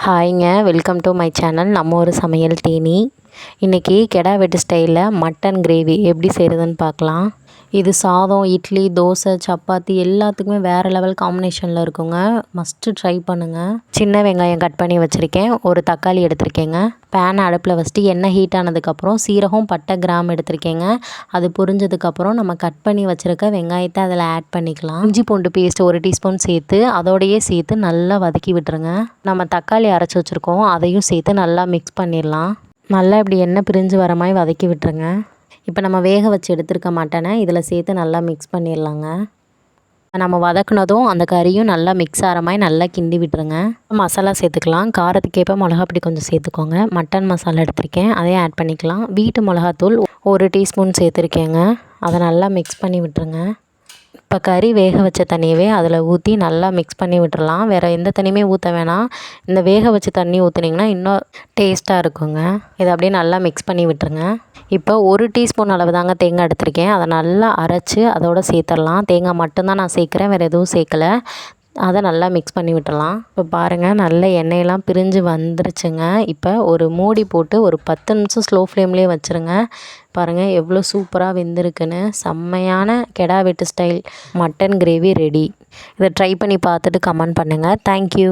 ஹாய்ங்க, welcome to my channel. நம்ம ஒரு சமையல் தேனி. இன்றைக்கி கெடா வெட்டு ஸ்டைலில் மட்டன் கிரேவி எப்படி செய்கிறதுன்னு பார்க்கலாம். இது சாதம், இட்லி, தோசை, சப்பாத்தி எல்லாத்துக்குமே வேறு லெவல் காம்பினேஷனில் இருக்குங்க. மஸ்ட்டு ட்ரை பண்ணுங்கள். சின்ன வெங்காயம் கட் பண்ணி வச்சுருக்கேன். ஒரு தக்காளி எடுத்திருக்கேங்க. பேனை அடுப்பில் வச்சுட்டு எண்ணெய் ஹீட் ஆனதுக்கப்புறம் சீரகம், பட்டை, கிராம் எடுத்திருக்கேங்க. அது பொரிஞ்சதுக்கப்புறம் நம்ம கட் பண்ணி வச்சுருக்க வெங்காயத்தை அதில் ஆட் பண்ணிக்கலாம். இஞ்சி பூண்டு பேஸ்ட் 1 டீஸ்பூன் சேர்த்து அதோடையே சேர்த்து நல்லா வதக்கி விட்டுருங்க. நம்ம தக்காளி அரைச்சி வச்சுருக்கோம், அதையும் சேர்த்து நல்லா மிக்ஸ் பண்ணிடலாம். நல்லா இப்படி எண்ணெய் பிரிஞ்சு வர மாதிரி வதக்கி விட்டுருங்க. இப்போ நம்ம வேக வச்சு எடுத்துருக்க மட்டனை இதில் சேர்த்து நல்லா மிக்ஸ் பண்ணிடலாங்க. நம்ம வதக்குனதும் அந்த கறியும் நல்லா மிக்ஸ் ஆகிற மாதிரி நல்லா கிண்டி விட்டுருங்க. மசாலா சேர்த்துக்கலாம். காரத்துக்கேற்ப மிளகாப்பொடி கொஞ்சம் சேர்த்துக்கோங்க. மட்டன் மசாலா எடுத்திருக்கேன், அதையும் ஆட் பண்ணிக்கலாம். வீட்டு மிளகாத்தூள் 1 டீஸ்பூன் சேர்த்துருக்கேங்க. அதை நல்லா மிக்ஸ் பண்ணி விட்டுருங்க. இப்போ கறி வேக வச்ச தண்ணியவே அதில் ஊற்றி நல்லா மிக்ஸ் பண்ணி விட்டுறலாம். வேறு எந்த தண்ணியுமே ஊற்ற வேணாம். இந்த வேக வச்ச தண்ணி ஊற்றுனீங்கன்னா இன்னும் டேஸ்ட்டாக இருக்குங்க. இதை அப்படியே நல்லா மிக்ஸ் பண்ணி விட்டுருங்க. இப்போ 1 டீஸ்பூன் அளவு தாங்க தேங்காய் எடுத்திருக்கேன். அதை நல்லா அரைச்சி அதோடு சேர்த்துடலாம். தேங்காய் மட்டும்தான் நான் சேர்க்குறேன், வேறு எதுவும் சேர்க்கலை. அதை நல்லா மிக்ஸ் பண்ணி விட்டுடலாம். இப்போ பாருங்கள், நல்ல எண்ணெயெல்லாம் பிரிஞ்சு வந்துருச்சுங்க. இப்போ ஒரு மூடி போட்டு ஒரு 10 நிமிஷம் ஸ்லோ ஃப்ளேம்லேயே வச்சுருங்க. பாருங்கள் எவ்வளோ சூப்பராக வெந்திருக்குன்னு. செம்மையான கெடா வெட்டு ஸ்டைல் மட்டன் கிரேவி ரெடி. இதை ட்ரை பண்ணி பார்த்துட்டு கமெண்ட் பண்ணுங்கள். தேங்க்யூ.